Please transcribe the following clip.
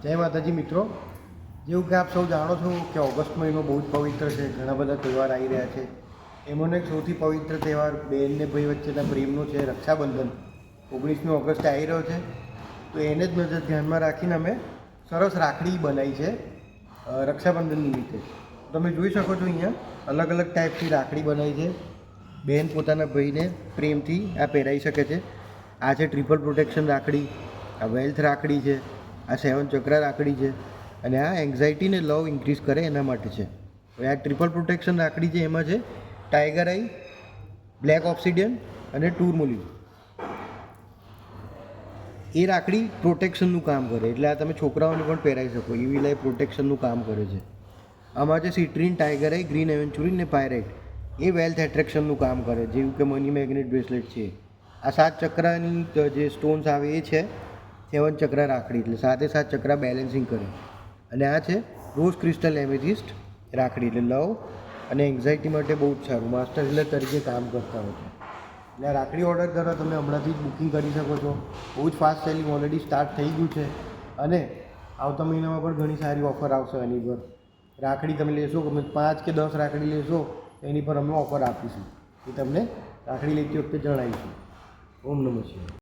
જય માતાજી મિત્રો, જેવું કે આપ સૌ જાણો છો કે ઓગસ્ટ મહિનો બહુ જ પવિત્ર છે. ઘણા બધા તહેવાર આવી રહ્યા છે. એમાંનો એક સૌથી પવિત્ર તહેવાર બહેન ને ભાઈ વચ્ચેના પ્રેમનો છે, રક્ષાબંધન. 19મી ઓગસ્ટે આવી રહ્યો છે, તો એને જ નજર ધ્યાનમાં રાખીને અમે સરસ રાખડી બનાવી છે રક્ષાબંધન નિમિત્તે. તમે જોઈ શકો છો અહીંયા અલગ અલગ ટાઈપની રાખડી બનાવી છે. બહેન પોતાના ભાઈને પ્રેમથી આ પહેરાવી શકે છે. આ છે ટ્રિપલ પ્રોટેક્શન રાખડી, આ વેલ્થ રાખડી છે, આ 7 ચક્રા રાખડી છે, અને આ એન્ઝાયટી ને લવ ઇન્ક્રીઝ કરે એના માટે છે. હવે આ ટ્રિપલ પ્રોટેક્શન રાખડી છે, એમાં છે ટાઈગર આઈ, બ્લેક ઓબ્સિડિયન અને ટુરમોલિન. એ રાખડી પ્રોટેક્શનનું કામ કરે, એટલે આ તમે છોકરાઓને પણ પહેરાવી શકો એવી લાઈ પ્રોટેક્શનનું કામ કરે છે. આમાં છે સિટ્રીન, ટાઈગર આઈ, ગ્રીન એવેન્ચુરિન ને પાયરાઇટ. એ વેલ્થ એટ્રેક્શનનું કામ કરે, જેવું કે મની મેગ્નેટ બ્રેસલેટ છે. આ 7 ચક્રાની જે સ્ટોન્સ આવે એ છે 7 ચક્રા રાખડી, એટલે 7 ચક્રા બેલેન્સિંગ કરે. અને આ છે રોઝ ક્રિસ્ટલ એમેથિસ્ટ રાખડી, એટલે લવ અને એન્ઝાયટી માટે બહુ જ સારું, માસ્ટર હીલર તરીકે કામ કરતા હોય છે. એટલે આ રાખડી ઓર્ડર કરો તમે હમણાંથી જ બુકિંગ કરી શકો છો. બહુ જ ફાસ્ટ સેલિંગ ઓલરેડી સ્ટાર્ટ થઈ ગયું છે, અને આવતા મહિનામાં પણ ઘણી સારી ઓફર આવશે એની પર. રાખડી તમે લેશો, તમે 5 કે 10 રાખડી લેશો એની પર અમે ઓફર આપીશું, એ તમને રાખડી લેતી વખતે જણાવીશું. ઓમ નમઃ શિવાય.